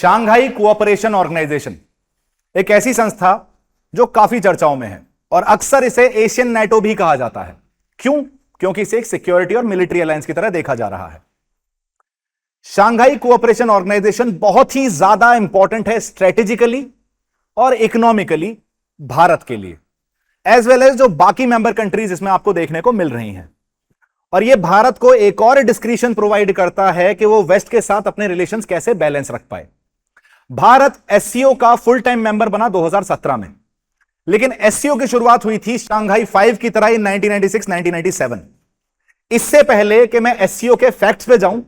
Shanghai cooperation organisation एक ऐसी संस्था जो काफी चर्चाओं में है और अक्सर इसे एशियन नेटो भी कहा जाता है। क्यों? क्योंकि इसे एक सिक्योरिटी और मिलिट्री अलायंस की तरह देखा जा रहा है। शांघाई कोऑपरेशन ऑर्गेनाइजेशन बहुत ही ज्यादा इंपॉर्टेंट है स्ट्रेटेजिकली और इकोनॉमिकली भारत के लिए, एज वेल एज जो बाकी मेंबर कंट्रीज इसमें आपको देखने को मिल रही हैं। और यह भारत को एक और डिस्क्रिशन प्रोवाइड करता है कि वो वेस्ट के साथ अपने रिलेशंस कैसे बैलेंस रख पाए। भारत एससीओ का फुल टाइम मेंबर बना 2017 में, लेकिन एससीओ की शुरुआत हुई थी शांघाई 5 की तरह इन 1996-1997। इससे पहले कि मैं एससीओ के फैक्ट्स पे जाऊं,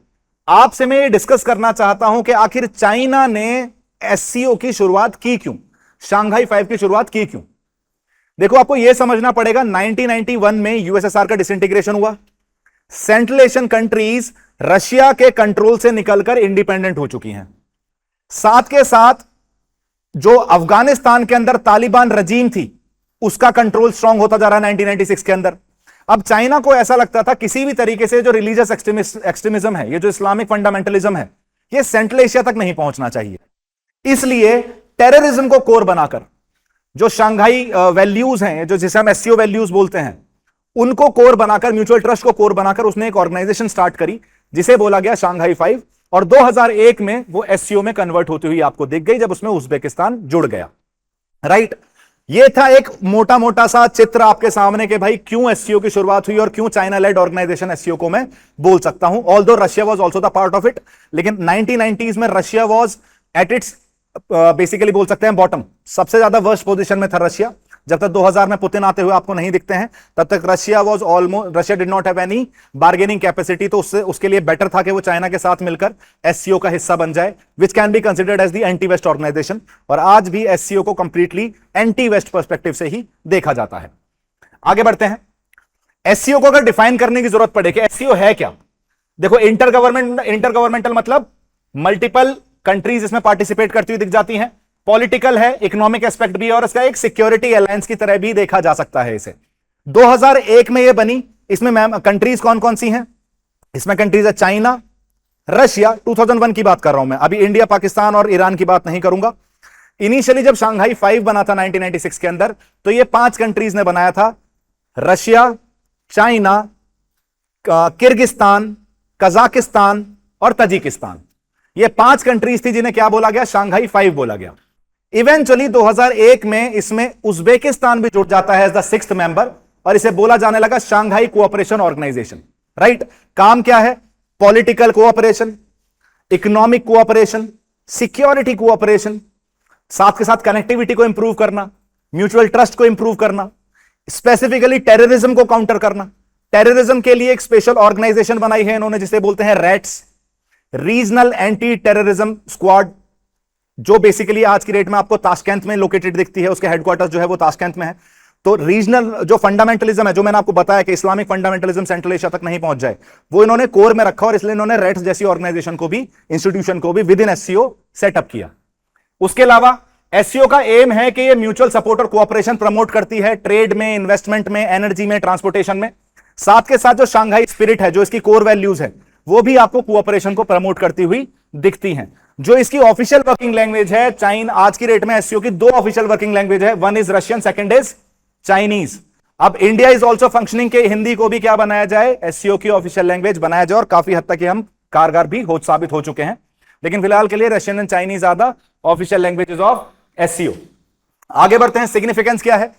आपसे मैं ये डिस्कस करना चाहता हूं कि आखिर चाइना ने एससीओ की शुरुआत की क्यों, शांघाई 5 की शुरुआत की क्यों। देखो, आपको यह समझना पड़ेगा 1991 में यूएसएसआर का डिसइंटीग्रेशन हुआ। सेंट्रल एशियन कंट्रीज रशिया के कंट्रोल से निकलकर इंडिपेंडेंट हो चुकी हैं। साथ के साथ जो अफगानिस्तान के अंदर तालिबान रजीम थी उसका कंट्रोल स्ट्रांग होता जा रहा है 1996 के अंदर। अब चाइना को ऐसा लगता था किसी भी तरीके से जो रिलीजियस एक्सट्रीमिज्म है, ये जो इस्लामिक फंडामेंटलिज्म है, ये सेंट्रल एशिया तक नहीं पहुंचना चाहिए। इसलिए टेररिज्म को कोर बनाकर जो शांघाई वैल्यूज हैं, जो जिसे हम एससीओ वैल्यूज बोलते हैं, उनको कोर बनाकर, म्यूचुअल ट्रस्ट को कोर बनाकर उसने एक ऑर्गेनाइजेशन स्टार्ट करी जिसे बोला गया शांघाई 5। और 2001 में वो एससीओ में कन्वर्ट होती हुई आपको दिख गई जब उसमें उज्बेकिस्तान जुड़ गया। राइट, ये था एक मोटा मोटा सा चित्र आपके सामने कि भाई क्यों एससीओ की शुरुआत हुई और क्यों चाइना लेड ऑर्गेनाइजेशन एससीओ को मैं बोल सकता हूं। Although Russia was also the part of it, लेकिन 1990s में Russia was at its basically बोल सकते हैं बॉटम, सबसे ज्यादा वर्स्ट पोजीशन में था रशिया। जब तक 2000 में पुतिन आते हुए आपको नहीं दिखते हैं, तब तक Russia did not have any bargaining capacity. तो उसके लिए बेटर था कि वो चाइना के साथ मिलकर एससीओ का हिस्सा बन जाए, which can be considered as the anti west organisation. और आज भी एससीओ को कंप्लीटली एंटी वेस्ट पर्सपेक्टिव से ही देखा जाता है। आगे बढ़ते हैं। एससीओ को अगर डिफाइन करने की जरूरत पड़े कि एससीओ है क्या, देखो, इंटर गवर्नमेंटल मतलब मल्टीपल कंट्रीज इसमें पार्टिसिपेट करती हुई दिख जाती हैं। पॉलिटिकल है, इकोनॉमिक एस्पेक्ट भी है, और इसका एक सिक्योरिटी अलायंस की तरह भी देखा जा सकता है इसे। 2001 में यह बनी। इसमें मैम कंट्रीज कौन कौन सी हैं? इसमें कंट्रीज है चाइना, रशिया, 2001 की बात कर रहा हूं मैं, अभी इंडिया, पाकिस्तान और ईरान की बात नहीं करूंगा। इनिशियली जब शांघाई 5 बना था 1996 के अंदर, तो ये 5 कंट्रीज ने बनाया था, रशिया, चाइना, किर्गिस्तान, कजाकिस्तान और तजिकिस्तान। ये 5 कंट्रीज थी जिन्हें क्या बोला गया? शांघाई 5 बोला गया। इवेंचुअली 2001 में इसमें उज्बेकिस्तान भी जुड़ जाता है एज द 6th मेंबर, और इसे बोला जाने लगा शांघाई कोऑपरेशन ऑर्गेनाइजेशन। राइट, काम क्या है? Political cooperation, economic cooperation, security cooperation, साथ के साथ कनेक्टिविटी को इंप्रूव करना, म्यूचुअल ट्रस्ट को इंप्रूव करना, स्पेसिफिकली टेररिज्म को काउंटर करना। टेररिज्म के लिए एक स्पेशल ऑर्गेनाइजेशन बनाई है इन्होंने जिसे बोलते हैं rats, regional anti terrorism squad, जो बेसिकली आज की डेट में आपको ताशकंद में लोकेटेड दिखती है। उसके हेडक्वार्टर्स जो है वो ताशकंद में है। तो रीजनल जो फंडामेंटलिज्म है, जो मैंने आपको बताया कि इस्लामिक फंडामेंटलिज्म सेंट्रल एशिया तक नहीं पहुंच जाए, वो इन्होंने कोर में रखा, और इसलिए इन्होंने रेट्स जैसी ऑर्गेनाइजेशन को भी, इंस्टीट्यूशन को भी विद इन एससीओ सेटअप किया। उसके अलावा एससीओ का एम है कि ये म्यूचुअल सपोर्ट और कोऑपरेशन प्रमोट करती है, ट्रेड में, इन्वेस्टमेंट में, एनर्जी में, ट्रांसपोर्टेशन में। साथ के साथ जो शांघाई स्पिरिट है, जो इसकी कोर वैल्यूज है, वो भी आपको कोऑपरेशन को प्रमोट करती हुई दिखती हैं। जो इसकी ऑफिशियल वर्किंग लैंग्वेज है, चाइना आज की डेट में एससीओ की 2 ऑफिशियल वर्किंग लैंग्वेज है, one is Russian, second is Chinese. अब इंडिया इज ऑल्सो फंक्शनिंग के हिंदी को भी क्या बनाया जाए? एससीओ की ऑफिशियल लैंग्वेज बनाया जाए, और काफी हद तक हम कारगर भी साबित हो चुके हैं। लेकिन फिलहाल के लिए Russian and Chinese are the official languages of SCO. आगे बढ़ते हैं। सिग्निफिकेंस क्या है?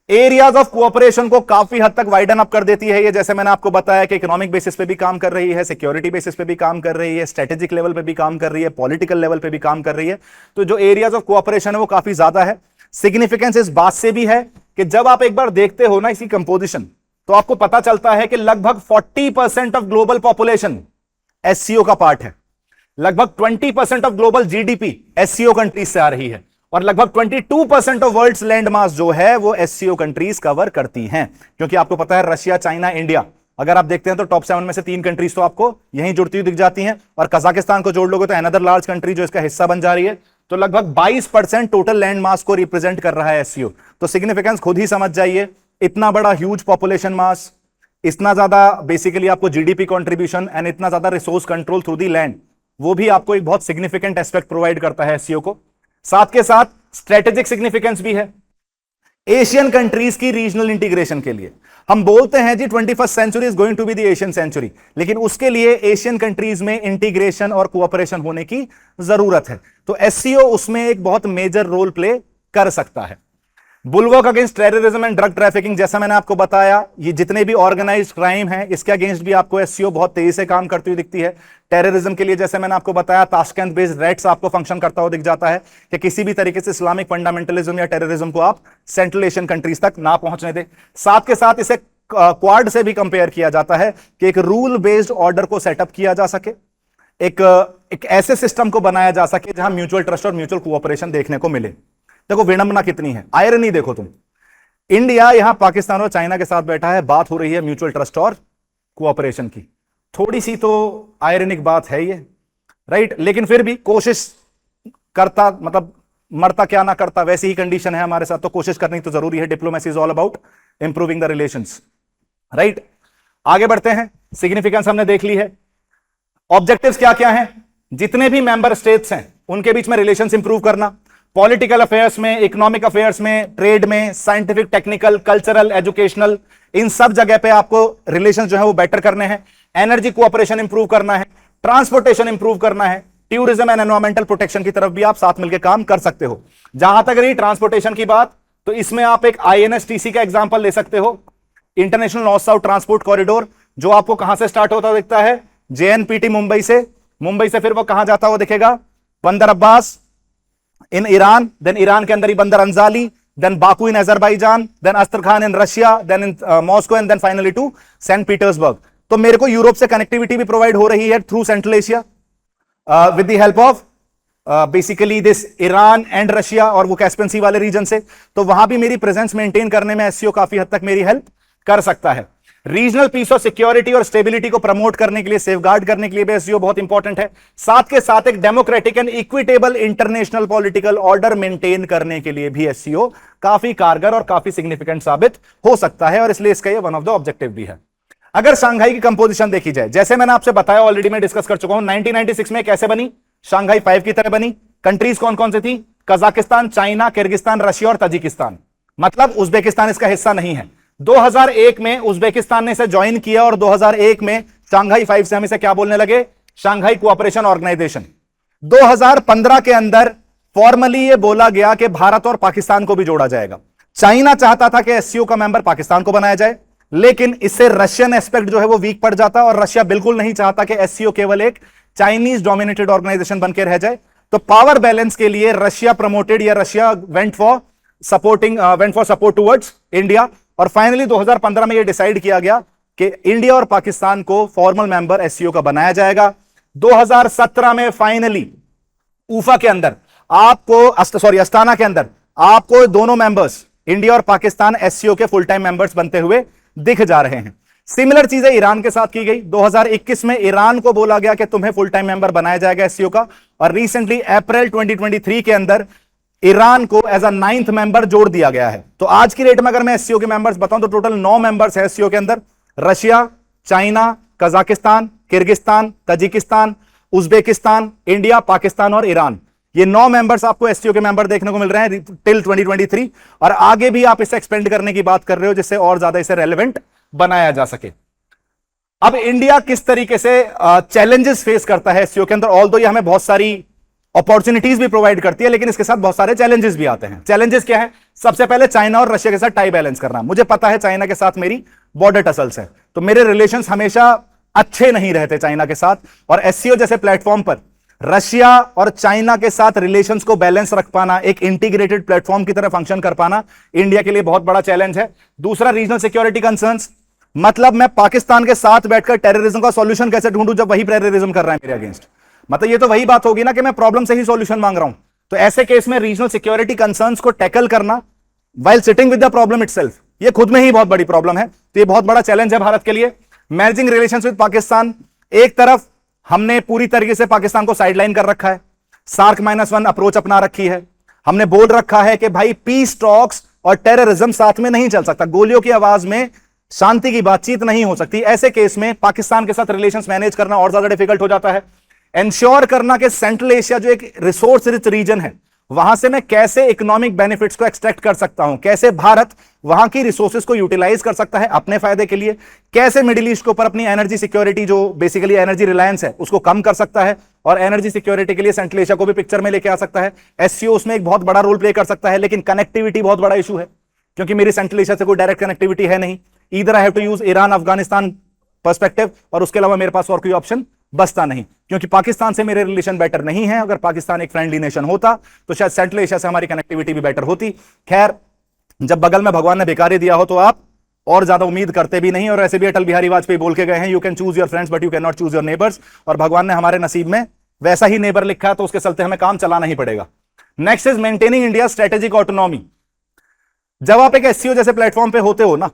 एरियाज ऑफ कोऑपरेशन को काफी हद तक वाइडन अप कर देती है ये, जैसे मैंने आपको बताया कि इकोनॉमिक बेसिस पे भी काम कर रही है, सिक्योरिटी बेसिस पे भी काम कर रही है, स्ट्रेटेजिक लेवल पे भी काम कर रही है, पॉलिटिकल लेवल पे भी काम कर रही है। तो जो एरियाज ऑफ कोऑपरेशन है वो काफी ज्यादा है। सिग्निफिकेंस इस बात से भी है कि जब आप एक बार देखते हो ना इसकी कंपोजिशन, तो आपको पता चलता है कि लगभग 40% ऑफ ग्लोबल पॉपुलेशन एससीओ का पार्ट है, लगभग 20% of global GDP SCO countries से आ रही है, और लगभग 22% ऑफ वर्ल्ड्स लैंड मास जो है वो एससीओ कंट्रीज कवर करती हैं। क्योंकि आपको पता है रशिया, चाइना, इंडिया, अगर आप देखते हैं तो टॉप 7 में से 3 कंट्रीज तो आपको यहीं जुड़ती हुई दिख जाती हैं, और कजाकिस्तान को जोड़ लोगे तो अनदर लार्ज कंट्री जो इसका हिस्सा बन जा रही है। तो लगभग 22% टोटल लैंड मास को रिप्रेजेंट कर रहा है एससीओ। तो सिग्निफिकेंस खुद ही समझ जाइए, इतना बड़ा ह्यूज पॉपुलेशन मास, इतना ज्यादा बेसिकली आपको जीडीपी कंट्रीब्यूशन एंड इतना ज्यादा resource control through the land, वो भी आपको एक बहुत सिग्निफिकेंट एस्पेक्ट प्रोवाइड करता है एससीओ को। साथ के साथ स्ट्रेटेजिक सिग्निफिकेंस भी है एशियन कंट्रीज की रीजनल इंटीग्रेशन के लिए। हम बोलते हैं जी 21st century is going to be the Asian century, लेकिन उसके लिए एशियन कंट्रीज में इंटीग्रेशन और कोऑपरेशन होने की जरूरत है। तो एससीओ उसमें एक बहुत मेजर रोल प्ले कर सकता है। Bulwark against terrorism and drug trafficking, जैसा मैंने आपको बताया, ये जितने भी ऑर्गेनाइज्ड क्राइम है इसके अगेंस्ट भी आपको एससीओ बहुत तेजी से काम करती हुई दिखती है। टेररिज्म के लिए जैसे मैंने आपको बताया, ताशकंद बेस्ड रेड्स आपको फंक्शन करता हुआ दिख जाता है कि किसी भी तरीके से इस्लामिक फंडामेंटलिज्म या टेररिज्म को आप सेंट्रल एशियन कंट्रीज तक ना पहुंचने दे। साथ के साथ इसे क्वाड से भी कंपेयर किया जाता है कि एक रूल बेस्ड ऑर्डर को सेटअप किया जा सके, एक ऐसे सिस्टम को बनाया जा सके जहां म्यूचुअल ट्रस्ट और म्यूचुअल कोऑपरेशन देखने को मिले। देखो विडंबना कितनी है, आयरनी देखो तुम, इंडिया यहां पाकिस्तान और चाइना के साथ बैठा है, बात हो रही है म्यूचुअल ट्रस्ट और कोऑपरेशन की। थोड़ी सी तो आयरनिक बात है ये, राइट? लेकिन फिर भी कोशिश करता, मतलब मरता क्या ना करता, वैसी ही कंडीशन है हमारे साथ, तो कोशिश करनी तो जरूरी है। Diplomacy is all about improving the relations, right? आगे बढ़ते हैं। सिग्निफिकेंस हमने देख ली है। ऑब्जेक्टिव्स क्या क्या हैं? जितने भी मेंबर स्टेट्स हैं उनके बीच में रिलेशंस इंप्रूव करना, पॉलिटिकल अफेयर्स में, इकोनॉमिक अफेयर्स में, ट्रेड में, साइंटिफिक, टेक्निकल, कल्चरल, एजुकेशनल, इन सब जगह पे आपको रिलेशंस जो है वो बेटर करने हैं। एनर्जी कोऑपरेशन इंप्रूव करना है, ट्रांसपोर्टेशन इंप्रूव करना है, टूरिज्म एंड एनवायरमेंटल प्रोटेक्शन की तरफ भी आप साथ मिलकर काम कर सकते हो। जहां तक रही ट्रांसपोर्टेशन की बात, तो इसमें आप एक आईएनएसटीसी का एग्जांपल ले सकते हो, international north south transport corridor, जो आपको कहां से स्टार्ट होता दिखता है? जेएनपीटी मुंबई से फिर वो कहां जाता हुआ दिखेगा? Bandar Abbas in Iran, then Iran के अंदर ही Bandar Anzali, then Baku in Azerbaijan, then Astrakhan in Russia, then in Moscow, and then finally to Saint Petersburg. तो मेरे को यूरोप से कनेक्टिविटी भी प्रोवाइड हो रही है through central Asia with the help of basically this Iran and Russia, और वो कैस्पियन सी वाले रीजन से। तो वहां भी मेरी प्रेजेंस मेंटेन करने में एससीओ काफी हद तक मेरी हेल्प कर सकता है। रीजनल पीस और सिक्योरिटी और स्टेबिलिटी को प्रमोट करने के लिए, सेफगार्ड करने के लिए भी एससीओ बहुत इंपॉर्टेंट है। साथ के साथ एक democratic and equitable international political order maintain करने के लिए भी एससीओ काफी कारगर और काफी सिग्निफिकेंट साबित हो सकता है, और इसलिए इसका ये वन ऑफ द ऑब्जेक्टिव भी है। अगर शांघाई की कंपोजिशन देखी जाए, जैसे मैंने आपसे बताया, ऑलरेडी मैं डिस्कस कर चुका हूं, 1996 में कैसे बनी? शांघाई 5 की तरह बनी। कंट्रीज कौन कौन सी थी? कजाकिस्तान, चाइना, किर्गिस्तान, रशिया और ताजिकिस्तान। मतलब उज्बेकिस्तान इसका हिस्सा नहीं है। 2001 में उज्बेकिस्तान ने इसे ज्वाइन किया, और 2001 में शांघाई 5 से हम इसे क्या बोलने लगे? Shanghai cooperation organisation. 2015 के अंदर फॉर्मली यह बोला गया कि भारत और पाकिस्तान को भी जोड़ा जाएगा। चाइना चाहता था कि एससीओ का मेंबर पाकिस्तान को बनाया जाए, लेकिन इससे रशियन एस्पेक्ट जो है वो वीक पड़ जाता, और रशिया बिल्कुल नहीं चाहता कि एससीओ केवल एक चाइनीज डोमिनेटेड ऑर्गेनाइजेशन बनकर रह जाए। तो पावर बैलेंस के लिए रशिया प्रमोटेड, या Russia went for support towards India, और फाइनली 2015 में यह डिसाइड किया गया कि इंडिया और पाकिस्तान को फॉर्मल मेंबर एससीओ का बनाया जाएगा। 2017 में फाइनली ऊफा के अंदर आपको, अस्ताना के अंदर आपको दोनों मेंबर्स, इंडिया और पाकिस्तान, एससीओ के फुल टाइम मेंबर्स बनते हुए दिख जा रहे हैं। सिमिलर चीजें ईरान के साथ की गई। 2021 में ईरान को बोला गया कि तुम्हें फुल टाइम मेंबर बनाया जाएगा एससीओ का, और रिसेंटली अप्रैल 2023 के अंदर ईरान को एज अ 9th मेंबर जोड़ दिया गया है। तो आज की डेट में अगर मैं एससीओ के मेंबर्स बताऊं तो टोटल 9 मेंबर्स है एससीओ के अंदर। Russia, China, Kazakhstan, Kyrgyzstan, Tajikistan, Uzbekistan, India, Pakistan और ईरान। ये 9 मेंबर्स आपको एससीओ के मेंबर देखने को मिल रहे हैं टिल 2023, और आगे भी आप इसे एक्सपेंड करने की बात कर रहे हो, जिससे और ज्यादा इसे रेलेवेंट बनाया जा सके। अब इंडिया किस तरीके से चैलेंजेस फेस करता है एससीओ के अंदर? ऑल्दो ये हमें बहुत सारी अपॉर्चुनिटीज भी प्रोवाइड करती है, लेकिन इसके साथ बहुत सारे चैलेंजेस भी आते हैं। चैलेंजेस क्या है? सबसे पहले चाइना और रशिया के साथ टाई बैलेंस करना। मुझे पता है चाइना के साथ मेरी बॉर्डर टसल्स है, तो मेरे रिलेशंस हमेशा अच्छे नहीं रहते चाइना के साथ, और एससीओ जैसे प्लेटफॉर्म पर रशिया और चाइना के साथ रिलेशंस को बैलेंस रख पाना, एक इंटीग्रेटेड प्लेटफॉर्म की तरह फंक्शन कर पाना, इंडिया के लिए बहुत बड़ा चैलेंज है। दूसरा, रीजनल सिक्योरिटी कंसर्न्स। मतलब मैं पाकिस्तान के साथ बैठकर टेररिज्म का सॉल्यूशन कैसे ढूंढूं जब वही टेररिज्म कर रहा है मेरे अगेंस्ट? मतलब ये तो वही बात होगी ना कि मैं प्रॉब्लम से ही सॉल्यूशन मांग रहा हूं। तो ऐसे केस में रीजनल सिक्योरिटी कंसर्न्स को टैकल करना while sitting with the problem itself, ये खुद में ही बहुत बड़ी प्रॉब्लम है। तो ये बहुत बड़ा चैलेंज है भारत के लिए। मैनेजिंग रिलेशंस विद पाकिस्तान, एक तरफ हमने पूरी तरीके से पाकिस्तान को साइडलाइन कर रखा है, सार्क -1 अप्रोच अपना रखी है, हमने बोल रखा है कि भाई पीस टॉक्स और टेररिज्म साथ में नहीं चल सकता, गोलियों की आवाज में शांति की बातचीत नहीं हो सकती। ऐसे केस में पाकिस्तान के साथ रिलेशंस मैनेज करना और ज्यादा डिफिकल्ट हो जाता है। एंश्योर करना कि सेंट्रल एशिया जो एक रिसोर्स रिच रीजन है, वहां से मैं कैसे इकोनॉमिक बेनिफिट्स को एक्सट्रैक्ट कर सकता हूं, कैसे भारत वहां की रिसोर्सेज को यूटिलाइज कर सकता है अपने फायदे के लिए, कैसे मिडिल ईस्ट के ऊपर अपनी एनर्जी सिक्योरिटी जो बेसिकली एनर्जी रिलायंस है उसको कम कर सकता है, और एनर्जी सिक्योरिटी के लिए सेंट्रल एशिया को भी पिक्चर में लेके आ सकता है। एससीओ उसमें एक बहुत बड़ा रोल प्ले कर सकता है, लेकिन कनेक्टिविटी बहुत बड़ा इशू है, क्योंकि मेरी सेंट्रल एशिया से कोई डायरेक्ट कनेक्टिविटी है नहीं। Either I have to use Iran Afghanistan perspective, और उसके अलावा मेरे पास और कोई ऑप्शन बचता नहीं, क्योंकि पाकिस्तान से मेरे रिलेशन बेटर नहीं है। अगर पाकिस्तान एक फ्रेंडली नेशन होता तो शायद सेंट्रल एशिया से हमारी कनेक्टिविटी भी बेटर होती। खैर, जब बगल में भगवान ने भिखारी दिया हो तो आप और ज्यादा उम्मीद करते भी नहीं, और ऐसे भी अटल बिहारी वाजपेयी बोल के गए हैं, you can choose your friends but you can not choose your neighbours, और भगवान ने हमारे नसीब में वैसा ही नेबर लिखा है, तो उसके चलते हमें काम चलाना ही पड़ेगा। Next is maintaining India strategic autonomy. जब आप एक एससीओ जैसे प्लेटफॉर्म पे होते हो ना,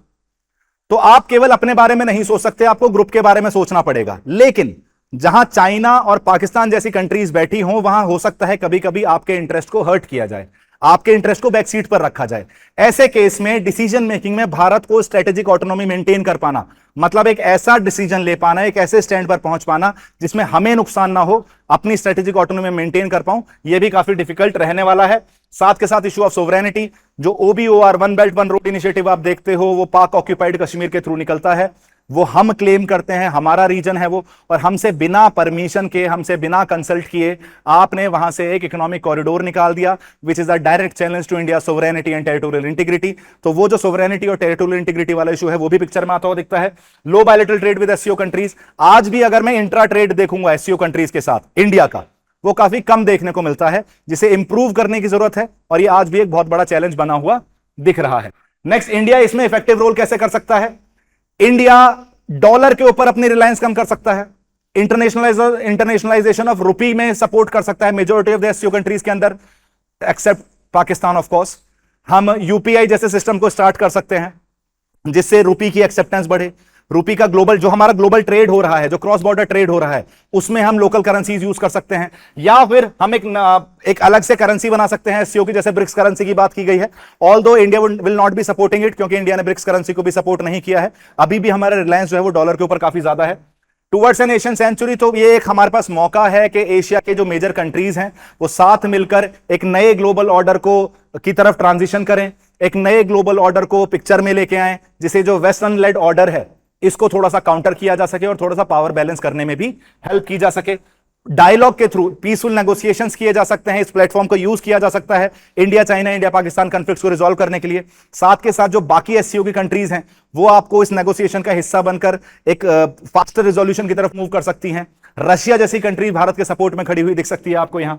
तो आप केवल अपने बारे में नहीं सोच सकते, आपको ग्रुप के बारे में सोचना पड़ेगा। लेकिन जहां चाइना और पाकिस्तान जैसी कंट्रीज बैठी हों, वहां हो सकता है कभी कभी आपके इंटरेस्ट को हर्ट किया जाए, आपके इंटरेस्ट को बैकसीट पर रखा जाए। ऐसे केस में डिसीजन मेकिंग में भारत को स्ट्रेटेजिक ऑटोनॉमी मेंटेन कर पाना, मतलब एक ऐसा डिसीजन ले पाना, एक ऐसे स्टैंड पर पहुंच पाना जिसमें हमें नुकसान ना हो, अपनी स्ट्रेटेजिक ऑटोनॉमी मेंटेन कर पाऊं, यह भी काफी डिफिकल्ट रहने वाला है। साथ के साथ इशू ऑफ सोवरेनिटी, जो OBOR one belt one road initiative आप देखते हो, वो पाक ऑक्यूपाइड कश्मीर के थ्रू निकलता है, वो हम क्लेम करते हैं, हमारा रीजन है वो, और हमसे बिना परमिशन के, हमसे बिना कंसल्ट किए आपने वहां से एक इकोनॉमिक कॉरिडोर निकाल दिया, which is a direct challenge to India sovereignty and territorial integrity. तो वो जो सोवरेनिटी और टेरिटोरियल इंटीग्रिटी वाला इशू है वो भी पिक्चर में आता हुआ दिखता है। Low bilateral trade with SCO countries, आज भी अगर मैं इंट्रा ट्रेड देखूंगा एससीओ कंट्रीज के साथ इंडिया का, वो काफी कम देखने को मिलता है, जिसे इंप्रूव करने की जरूरत है, और ये आज भी एक बहुत बड़ा चैलेंज बना हुआ दिख रहा है। नेक्स्ट, इंडिया इसमें इफेक्टिव रोल कैसे कर सकता है? इंडिया डॉलर के ऊपर अपनी रिलायंस कम कर सकता है, इंटरनेशनलाइजेशन ऑफ रुपी में सपोर्ट कर सकता है majority of the SCO countries के अंदर, एक्सेप्ट पाकिस्तान ऑफ कोर्स। हम यूपीआई जैसे सिस्टम को स्टार्ट कर सकते हैं, जिससे रुपी की एक्सेप्टेंस बढ़े। रुपी का ग्लोबल, जो हमारा ग्लोबल ट्रेड हो रहा है, जो क्रॉस बॉर्डर ट्रेड हो रहा है, उसमें हम लोकल करेंसीज यूज कर सकते हैं, या फिर हम एक अलग से करेंसी बना सकते हैं एससीओ की, जैसे ब्रिक्स करेंसी की बात की गई है। Although India will not be supporting it, क्योंकि इंडिया ने ब्रिक्स करेंसी को भी सपोर्ट नहीं किया है। अभी भी हमारा रिलायंस जो है वो डॉलर के ऊपर काफी ज्यादा है। टुवर्ड्स एन एशियन सेंचुरी, तो ये एक हमारे पास मौका है कि एशिया के जो मेजर कंट्रीज हैं वो साथ मिलकर एक नए ग्लोबल ऑर्डर को की तरफ ट्रांजिशन करें, एक नए ग्लोबल ऑर्डर को पिक्चर में लेके आए, जिसे जो वेस्टर्न लेड ऑर्डर है इसको थोड़ा सा काउंटर किया जा सके, और थोड़ा सा पावर बैलेंस करने में भी हेल्प की जा सके। डायलॉग के थ्रू पीसफुल नेगोशिएशंस किए जा सकते हैं, इस प्लेटफॉर्म को यूज किया जा सकता है India China, India Pakistan conflicts को रिजॉल्व करने के लिए। साथ के साथ जो बाकी एससीओ की कंट्रीज हैं वो आपको इस नेगोशिएशन का हिस्सा बनकर एक फास्टर रिजोल्यूशन की तरफ मूव कर सकती हैं। रशिया जैसी कंट्री भारत के सपोर्ट में खड़ी हुई दिख सकती है आपको यहां।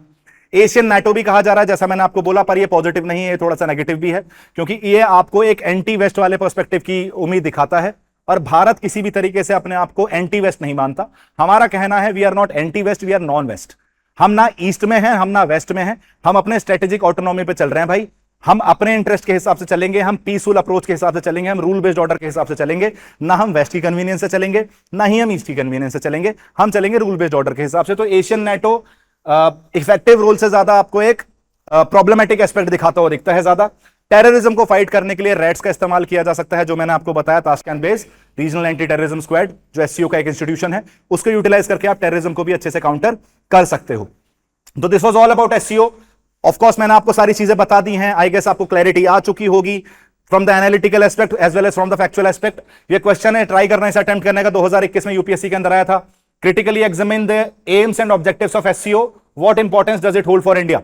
एशियन नाटो भी कहा जा रहा है, जैसा मैंने आपको बोला, पर ये पॉजिटिव नहीं है, थोड़ा सा नेगेटिव भी है, क्योंकि ये आपको एक एंटी वेस्ट वाले पर्सपेक्टिव की उम्मीद दिखाता है, और भारत किसी भी तरीके से अपने आप को एंटी वेस्ट नहीं मानता। हमारा कहना है we are not anti west, we are non west. हम ना ईस्ट में हैं, हम ना वेस्ट में हैं, हम अपने स्ट्रेटेजिक ऑटोनॉमी पे चल रहे हैं भाई। हम अपने इंटरेस्ट के हिसाब से चलेंगे, हम पीसफुल अप्रोच के हिसाब से चलेंगे, हम रूल बेस्ड ऑर्डर के हिसाब से चलेंगे, ना हम वेस्ट की कन्वीनियंस से चलेंगे, ना ही हम ईस्ट की कन्वीनियंस से चलेंगे, हम चलेंगे रूल बेस्ड ऑर्डर के हिसाब से। तो एशियन नाटो इफेक्टिव रोल से ज्यादा आपको एक प्रॉब्लमेटिक एस्पेक्ट दिखाता हुआ दिखता है ज्यादा। टेररिज्म को फाइट करने के लिए रेड्स का इस्तेमाल किया जा सकता है, जो मैंने आपको बताया, Tashkent based regional anti terrorism squad, जो एससीओ का एक इंस्टीट्यूशन है, उसको यूटिलाइज करके आप टेररिज्म को भी अच्छे से काउंटर कर सकते हो। तो this was all about SCO. Of course मैंने आपको सारी चीजें बता दी हैं, आई गेस आपको क्लैरिटी आ चुकी होगी from the analytical aspect as well as from the factual aspect. ये क्वेश्चन है, ट्राई करना, इसे अटेम्प्ट करने का 2021 में यूपीएससी के अंदर आया था। Critically examine the AIIMS and objectives of SCO, what importance does it hold for India.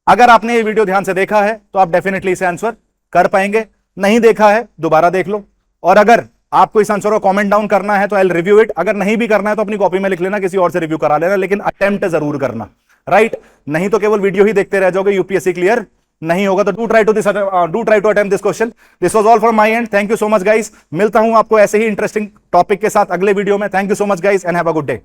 अगर आपने ये वीडियो ध्यान से देखा है तो आप डेफिनेटली इसे आंसर कर पाएंगे, नहीं देखा है दोबारा देख लो, और अगर आपको इस आंसर को कमेंट डाउन करना है तो आई विल रिव्यू इट। अगर नहीं भी करना है तो अपनी कॉपी में लिख लेना, किसी और से रिव्यू करा लेना, लेकिन अटेम्प्ट जरूर करना, राइट? नहीं तो केवल वीडियो ही देखते रह जाओगे, यूपीएससी क्लियर नहीं होगा। तो do try to attempt this question. This was all from my end, thank you so much guys. मिलता हूं आपको ऐसे ही इंटरेस्टिंग टॉपिक के साथ अगले वीडियो में। Thank you so much guys and have a good day.